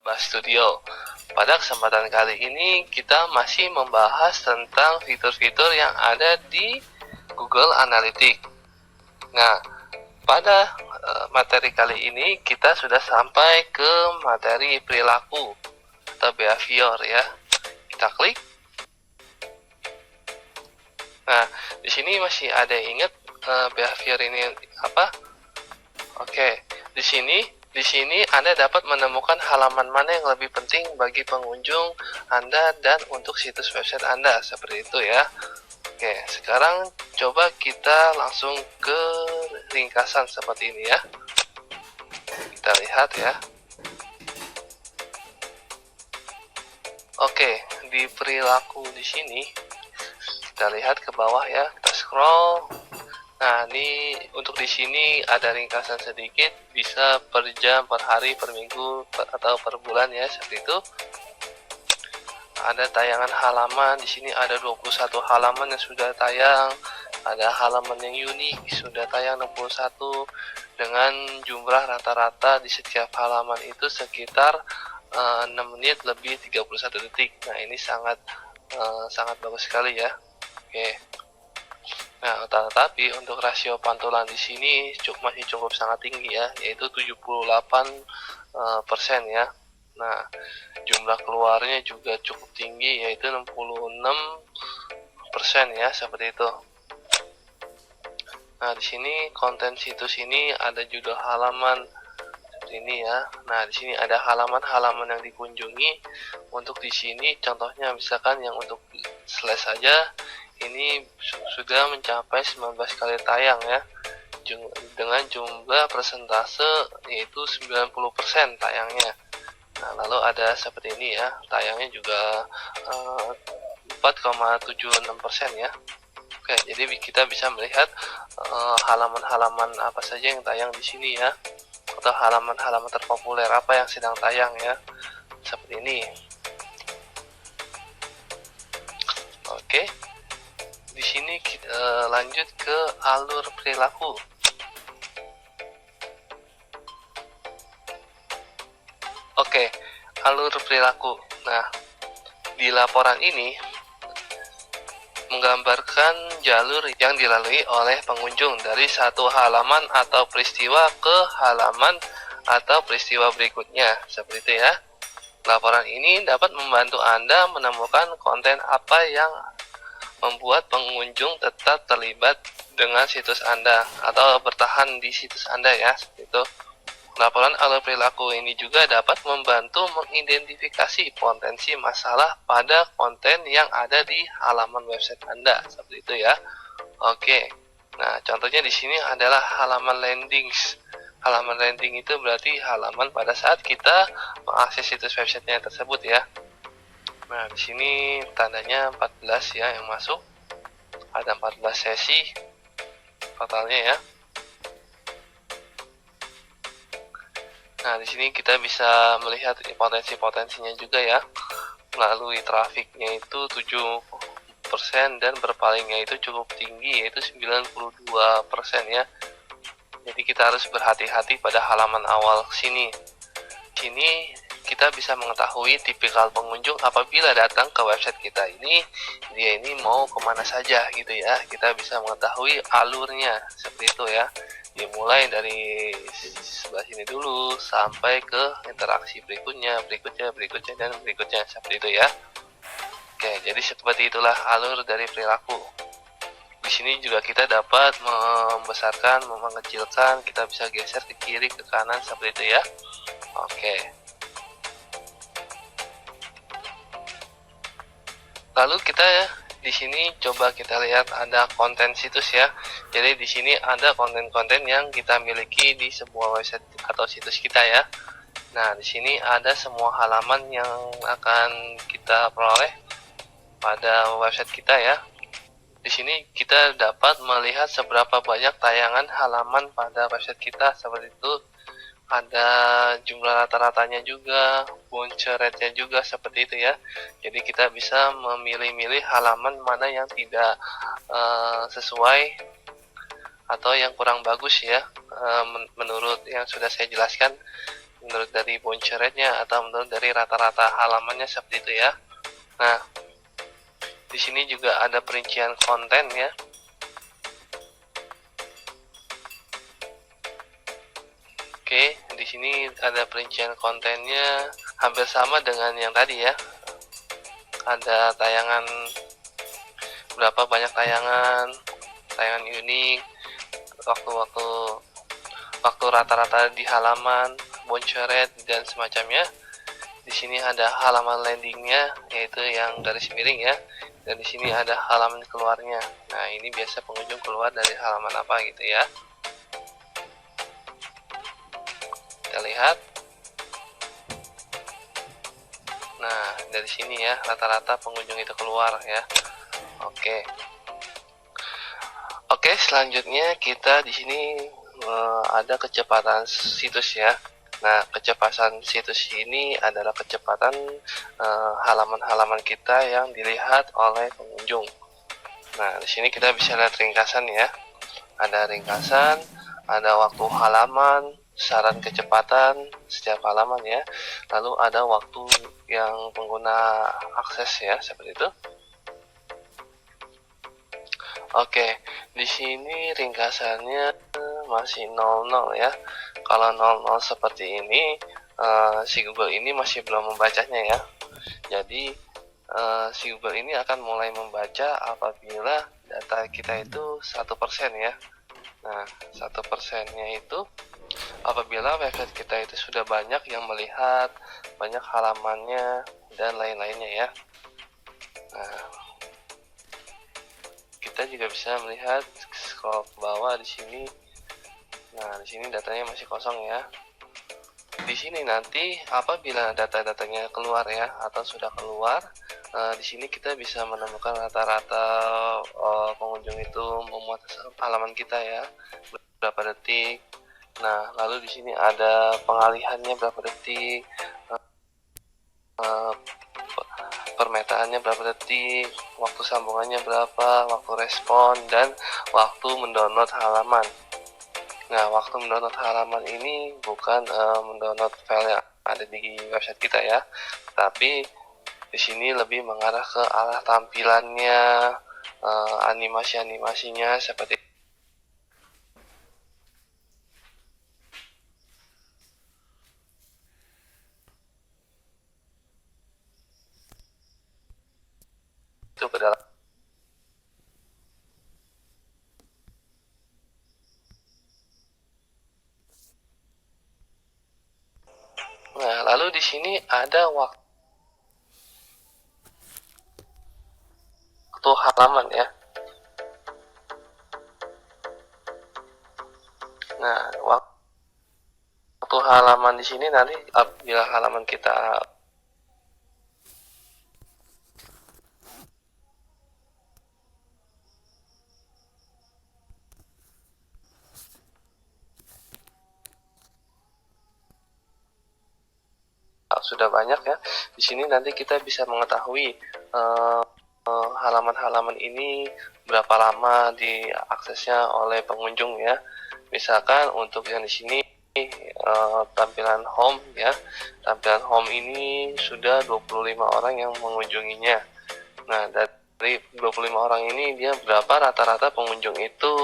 Bas Studio. Pada kesempatan kali ini kita masih membahas tentang fitur-fitur yang ada di Google Analytics. Nah, pada materi kali ini kita sudah sampai ke materi perilaku atau behavior ya. Kita klik. Nah, di sini masih ada ingat behavior ini apa? Oke, di sini Anda dapat menemukan halaman mana yang lebih penting bagi pengunjung Anda dan untuk situs website Anda, seperti itu ya. Oke, sekarang coba kita langsung ke ringkasan seperti ini ya. Kita lihat ya. Oke, di perilaku di sini kita lihat ke bawah ya, kita scroll. Nah, ini untuk di sini ada ringkasan sedikit, bisa per jam, per hari, per minggu, atau per bulan ya, seperti itu. Ada tayangan halaman, di sini ada 21 halaman yang sudah tayang, ada halaman yang unik, sudah tayang 61, dengan jumlah rata-rata di setiap halaman itu sekitar 6 menit lebih 31 detik. Nah, ini sangat bagus sekali ya. Oke. Nah, tetapi untuk rasio pantulan di sini masih cukup sangat tinggi ya, yaitu 78% ya. Nah, jumlah keluarnya juga cukup tinggi, yaitu 66% ya, seperti itu. Nah, di sini konten situs ini ada judul halaman seperti ini ya. Nah, di sini ada halaman-halaman yang dikunjungi. Untuk di sini contohnya misalkan yang untuk slash saja ini sudah mencapai 19 kali tayang ya, dengan jumlah persentase yaitu 90% tayangnya. Nah, lalu ada seperti ini ya, tayangnya juga 4,76% ya. Oke, jadi kita bisa melihat halaman-halaman apa saja yang tayang di sini ya, atau halaman-halaman terpopuler apa yang sedang tayang ya, seperti ini. Oke. Di sini kita lanjut ke alur perilaku. Oke, alur perilaku. Nah, di laporan ini menggambarkan jalur yang dilalui oleh pengunjung dari satu halaman atau peristiwa ke halaman atau peristiwa berikutnya, seperti itu ya. Laporan ini dapat membantu Anda menemukan konten apa yang membuat pengunjung tetap terlibat dengan situs Anda atau bertahan di situs Anda ya, seperti itu. Laporan alur perilaku ini juga dapat membantu mengidentifikasi potensi masalah pada konten yang ada di halaman website Anda, seperti itu ya. Oke. Nah, contohnya di sini adalah halaman landings. Halaman landing itu berarti halaman pada saat kita mengakses situs websitenya tersebut ya. Nah, di sini tandanya 14 ya yang masuk. Ada 14 sesi totalnya ya. Nah, di sini kita bisa melihat potensi-potensinya juga ya. Melalui trafiknya itu 7% dan berpalingnya itu cukup tinggi, yaitu 92% ya. Jadi kita harus berhati-hati pada halaman awal sini. Sini kita bisa mengetahui tipikal pengunjung apabila datang ke website kita ini, dia ini mau kemana saja gitu ya. Kita bisa mengetahui alurnya seperti itu ya, dimulai dari sebelah sini dulu sampai ke interaksi berikutnya, dan berikutnya seperti itu ya. Oke, jadi seperti itulah alur dari perilaku. Di sini juga kita dapat membesarkan, mengecilkan, kita bisa geser ke kiri, ke kanan seperti itu ya. Oke. Lalu kita di sini coba kita lihat ada konten situs ya. Jadi di sini ada konten-konten yang kita miliki di sebuah website atau situs kita ya. Nah, di sini ada semua halaman yang akan kita peroleh pada website kita ya. Di sini kita dapat melihat seberapa banyak tayangan halaman pada website kita, seperti itu. Ada jumlah rata-ratanya juga, bounce rate-nya juga seperti itu ya. Jadi kita bisa memilih-milih halaman mana yang tidak sesuai atau yang kurang bagus ya, menurut yang sudah saya jelaskan. menurut dari bounce rate-nya atau menurut dari rata-rata halamannya seperti itu ya. Nah, di sini juga ada perincian konten ya. Oke, di sini ada perincian kontennya hampir sama dengan yang tadi ya. Ada tayangan, berapa banyak tayangan unik, waktu rata-rata di halaman, bounce rate dan semacamnya. Di sini ada halaman landingnya, yaitu yang garis miring ya. Dan di sini ada halaman keluarnya. Nah, ini biasa pengunjung keluar dari halaman apa gitu ya. Kita lihat. Nah, dari sini ya, rata-rata pengunjung itu keluar ya. Oke, selanjutnya kita di sini ada kecepatan situs ya. Nah, kecepatan situs ini adalah kecepatan halaman-halaman kita yang dilihat oleh pengunjung. Nah, di sini kita bisa lihat ringkasan ya. Ada ringkasan, ada waktu halaman, saran kecepatan setiap halaman ya. Lalu ada waktu yang pengguna akses ya, seperti itu. Oke, di sini ringkasannya masih 00 ya. Kalau 00 seperti ini, si Google ini masih belum membacanya ya. Jadi si Google ini akan mulai membaca apabila data kita itu 1% ya. Nah, 1%-nya itu apabila website kita itu sudah banyak yang melihat, banyak halamannya dan lain-lainnya ya. Nah, kita juga bisa melihat scroll ke bawah di sini. Nah, di sini datanya masih kosong ya. Di sini nanti apabila data-datanya keluar ya atau sudah keluar, di sini kita bisa menemukan rata-rata pengunjung itu memuat halaman kita ya, berapa detik. Nah, lalu di sini ada pengalihannya berapa detik, permetaannya berapa detik, waktu sambungannya berapa, waktu respon, dan waktu mendownload halaman. Nah, waktu mendownload halaman ini bukan mendownload file yang ada di website kita ya, tapi di sini lebih mengarah ke arah tampilannya, animasi-animasinya seperti itu ke dalam. Nah, lalu di sini ada waktu halaman ya. Nah, waktu halaman di sini nanti apabila halaman kita sudah banyak ya, di sini nanti kita bisa mengetahui halaman-halaman ini berapa lama diaksesnya oleh pengunjung ya. Misalkan untuk yang di sini tampilan home ya, tampilan home ini sudah 25 orang yang mengunjunginya. Nah, dari 25 orang ini dia berapa rata-rata pengunjung itu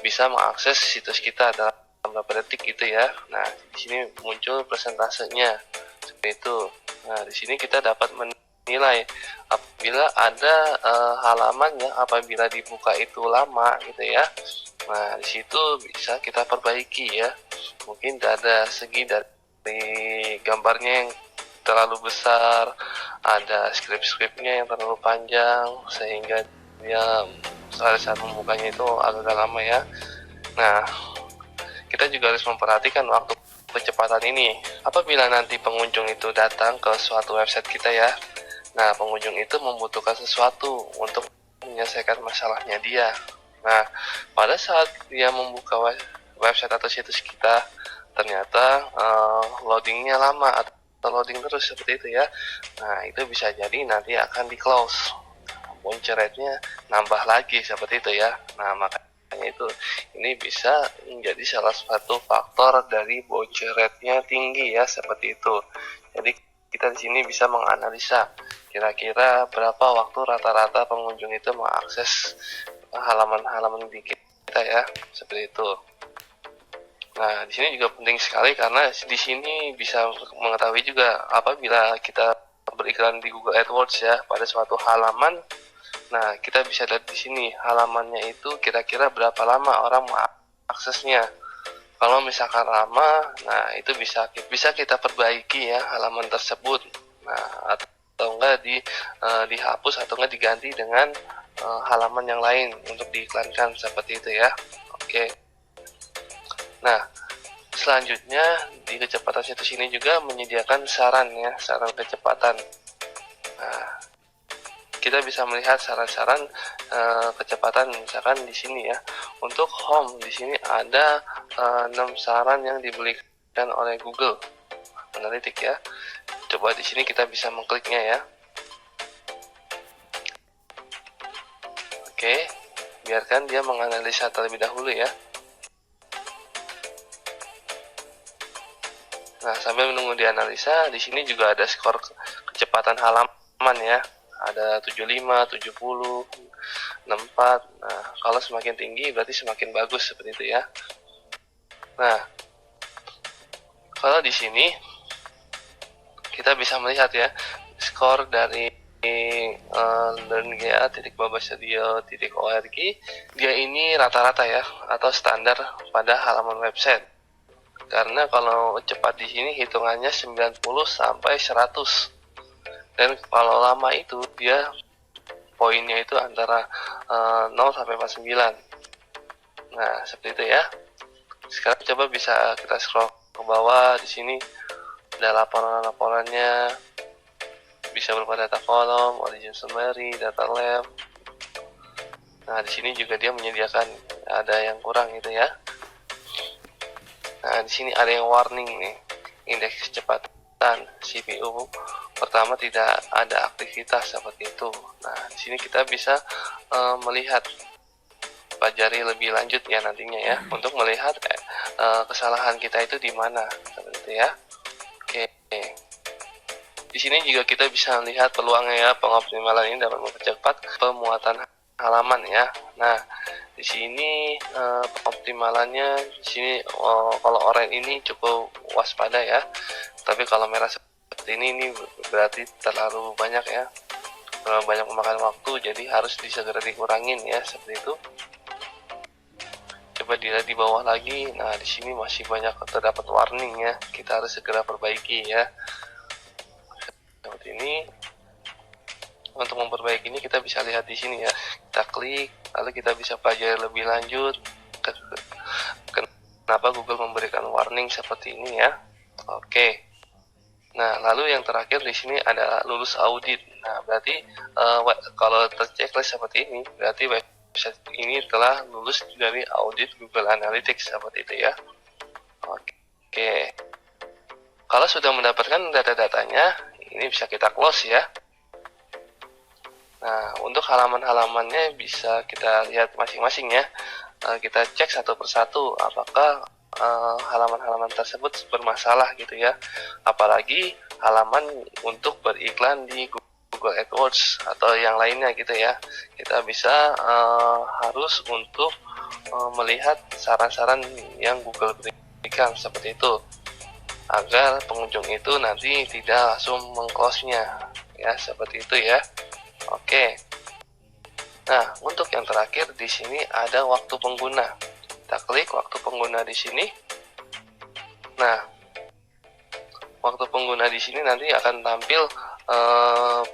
bisa mengakses situs kita dalam berapa detik gitu ya. Nah, di sini muncul persentasenya seperti itu. Nah, di sini kita dapat menilai apabila ada halaman yang apabila dibuka itu lama gitu ya. Nah, di situ bisa kita perbaiki ya. Mungkin ada segi dari gambarnya yang terlalu besar, ada script-scriptnya yang terlalu panjang sehingga dia saat membukanya itu agak lama ya. Nah, kita juga harus memperhatikan waktu kecepatan ini. Apabila nanti pengunjung itu datang ke suatu website kita ya, nah pengunjung itu membutuhkan sesuatu untuk menyelesaikan masalahnya dia. Nah, pada saat dia membuka website atau situs kita, ternyata loadingnya lama atau loading terus seperti itu ya. Nah, itu bisa jadi nanti akan di close, bounce rate-nya nambah lagi seperti itu ya. Nah, makanya makanya itu ini bisa menjadi salah satu faktor dari bounce rate-nya tinggi ya, seperti itu. Jadi kita di sini bisa menganalisa kira-kira berapa waktu rata-rata pengunjung itu mengakses halaman-halaman di kita ya, seperti itu. Nah, di sini juga penting sekali karena di sini bisa mengetahui juga apabila kita beriklan di Google AdWords ya pada suatu halaman. Nah, kita bisa lihat di sini halamannya itu kira-kira berapa lama orang mengaksesnya. Kalau misalkan lama, nah itu bisa kita perbaiki ya halaman tersebut. Nah, atau enggak dihapus atau enggak diganti dengan halaman yang lain untuk diiklankan seperti itu ya. Oke. Nah, selanjutnya di kecepatan situs ini juga menyediakan saran ya, saran kecepatan. Nah, kita bisa melihat saran-saran kecepatan misalkan di sini ya. Untuk home di sini ada 6 saran yang diberikan oleh Google Analytics ya. Coba di sini kita bisa mengkliknya ya. Oke, biarkan dia menganalisa terlebih dahulu ya. Nah, sambil menunggu dianalisa, di sini juga ada skor kecepatan halaman ya. Ada 75, 70, 64. Nah, kalau semakin tinggi berarti semakin bagus seperti itu ya. Nah, kalau di sini kita bisa melihat ya skor dari learnga.babastudio.org, dia ini rata-rata ya atau standar pada halaman website. Karena kalau cepat di sini hitungannya 90 sampai 100. Dan kalau lama itu dia poinnya itu antara 0 sampai 49. Nah, seperti itu ya. Sekarang coba bisa kita scroll ke bawah. Di sini ada laporan-laporannya. Bisa berupa data kolom, origin summary, data lab. Nah, di sini juga dia menyediakan ada yang kurang gitu ya. Nah, di sini ada yang warning nih, indeks kecepatan CPU pertama tidak ada aktivitas seperti itu. Nah, di sini kita bisa melihat, pelajari lebih lanjut ya nantinya ya, untuk melihat kesalahan kita itu di mana seperti itu ya. Oke. Di sini juga kita bisa lihat peluangnya ya, pengoptimalan ini dapat mempercepat pemuatan halaman ya. Nah, di sini optimalannya di sini kalau oranye ini cukup waspada ya. Tapi kalau merah seperti ini berarti terlalu banyak ya. Terlalu banyak memakan waktu, jadi harus segera dikurangin ya, seperti itu. Coba dilihat di bawah lagi. Nah, di sini masih banyak terdapat warning ya. Kita harus segera perbaiki ya. Seperti ini. Untuk memperbaiki ini kita bisa lihat di sini ya. Kita klik, lalu kita bisa pelajari lebih lanjut kenapa Google memberikan warning seperti ini ya. Oke. Nah, lalu yang terakhir di sini ada lulus audit. Nah, berarti kalau terchecklist seperti ini, berarti website ini telah lulus dari audit Google Analytics seperti itu ya. Oke. Kalau sudah mendapatkan data-datanya, ini bisa kita close ya. Nah, untuk halaman-halamannya bisa kita lihat masing-masing ya. Kita cek satu persatu apakah halaman-halaman tersebut bermasalah gitu ya. Apalagi halaman untuk beriklan di Google AdWords atau yang lainnya gitu ya. Kita bisa harus untuk melihat saran-saran yang Google berikan seperti itu, agar pengunjung itu nanti tidak langsung meng-close-nya ya, seperti itu ya. Oke. Nah, untuk yang terakhir di sini ada waktu pengguna. Kita klik waktu pengguna di sini. Nah, waktu pengguna di sini nanti akan tampil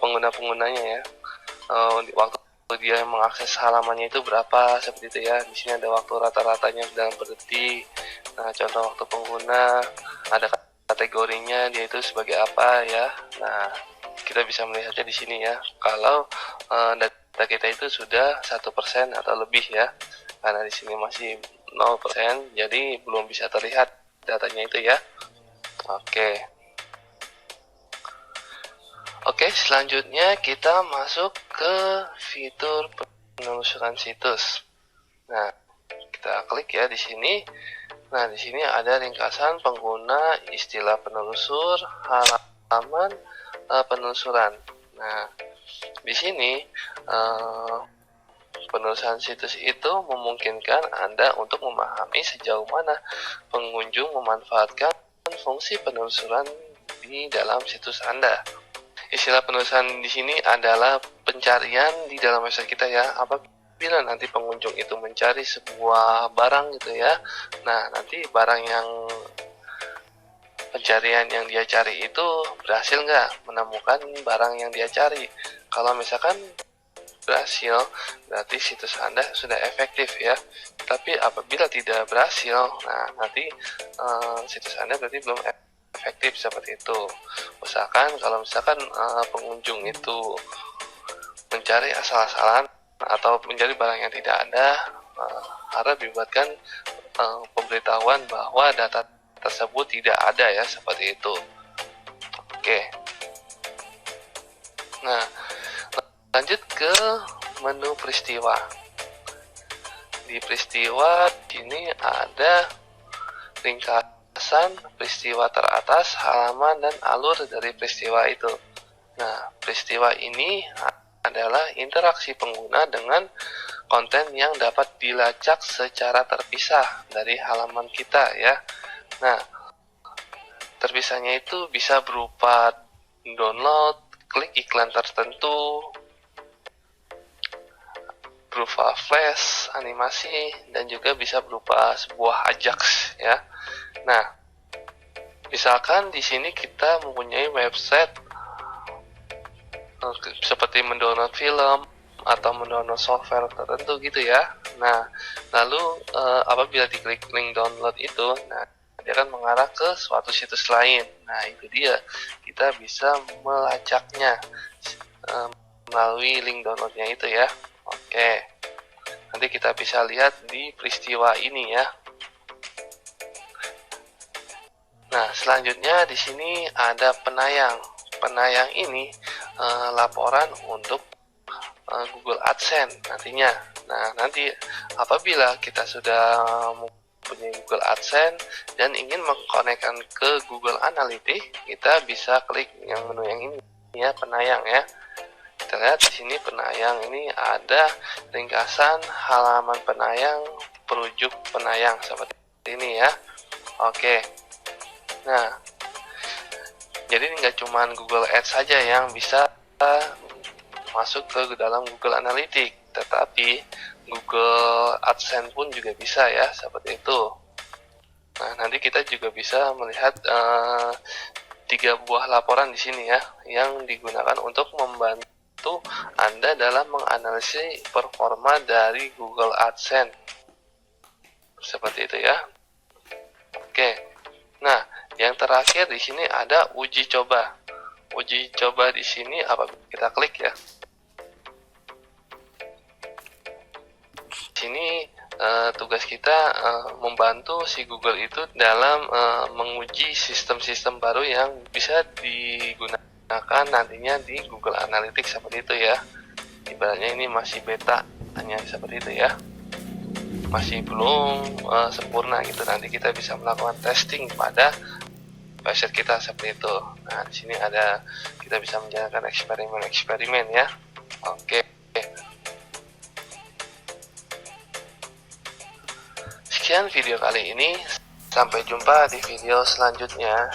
pengguna-penggunanya ya. Waktu dia mengakses halamannya itu berapa, seperti itu ya. Di sini ada waktu rata-ratanya dalam per detik. Nah, contoh waktu pengguna, ada kategorinya dia itu sebagai apa ya. Nah, kita bisa melihatnya di sini ya. Kalau data kita itu sudah 1% atau lebih ya, karena di sini masih 0%, jadi belum bisa terlihat datanya itu ya. Oke, selanjutnya kita masuk ke fitur penelusuran situs. Nah, kita klik ya di sini. Nah, di sini ada ringkasan pengguna, istilah penelusur, halaman penelusuran. Nah, di sini penelusuran situs itu memungkinkan Anda untuk memahami sejauh mana pengunjung memanfaatkan fungsi penelusuran di dalam situs Anda. Istilah penelusuran di sini adalah pencarian di dalam website kita ya. Apabila nanti pengunjung itu mencari sebuah barang gitu ya, nah nanti barang yang pencarian yang dia cari itu berhasil nggak menemukan barang yang dia cari. Kalau misalkan berhasil, berarti situs Anda sudah efektif ya. Tapi apabila tidak berhasil, nah nanti situs Anda berarti belum efektif seperti itu. Kalau misalkan pengunjung itu mencari asal-asalan atau mencari barang yang tidak ada, harap dibuatkan pemberitahuan bahwa data tersebut tidak ada ya, seperti itu. Oke. Nah, lanjut ke menu peristiwa. Di peristiwa ini ada ringkasan peristiwa teratas, halaman, dan alur dari peristiwa itu. Nah, peristiwa ini adalah interaksi pengguna dengan konten yang dapat dilacak secara terpisah dari halaman kita ya. Nah, terpisahnya itu bisa berupa download, klik iklan tertentu, berupa flash, animasi, dan juga bisa berupa sebuah Ajax ya. Nah, misalkan di sini kita mempunyai website seperti mendownload film atau mendownload software tertentu gitu ya. Nah, lalu apabila diklik link download itu, nah dia akan mengarah ke suatu situs lain. Nah, itu dia, kita bisa melacaknya melalui link downloadnya itu ya. Oke, nanti kita bisa lihat di peristiwa ini ya. Nah, selanjutnya di sini ada penayang. Penayang ini laporan untuk Google AdSense nantinya. Nah, nanti apabila kita sudah mempunyai Google AdSense dan ingin mengkonekkan ke Google Analytics, kita bisa klik yang menu yang ini ya, penayang ya. Kita lihat di sini penayang ini ada ringkasan halaman penayang, perujuk penayang seperti ini ya. Oke. Nah, jadi nggak cuma Google Ads saja yang bisa masuk ke dalam Google Analytics, tetapi Google AdSense pun juga bisa ya, seperti itu. Nah, nanti kita juga bisa melihat 3 buah laporan di sini ya, yang digunakan untuk membantu Anda dalam menganalisis performa dari Google AdSense. Seperti itu ya. Oke. Nah, yang terakhir di sini ada uji coba. Uji coba di sini apabila kita klik ya. Di sini tugas kita membantu si Google itu dalam menguji sistem-sistem baru yang bisa digunakan nantinya di Google Analytics seperti itu ya. Ibaratnya ini masih beta, hanya seperti itu ya. Masih belum sempurna gitu. Nanti kita bisa melakukan testing pada website kita seperti itu. Nah, di sini ada, kita bisa menjalankan eksperimen ya. Oke. Sekian video kali ini. Sampai jumpa di video selanjutnya.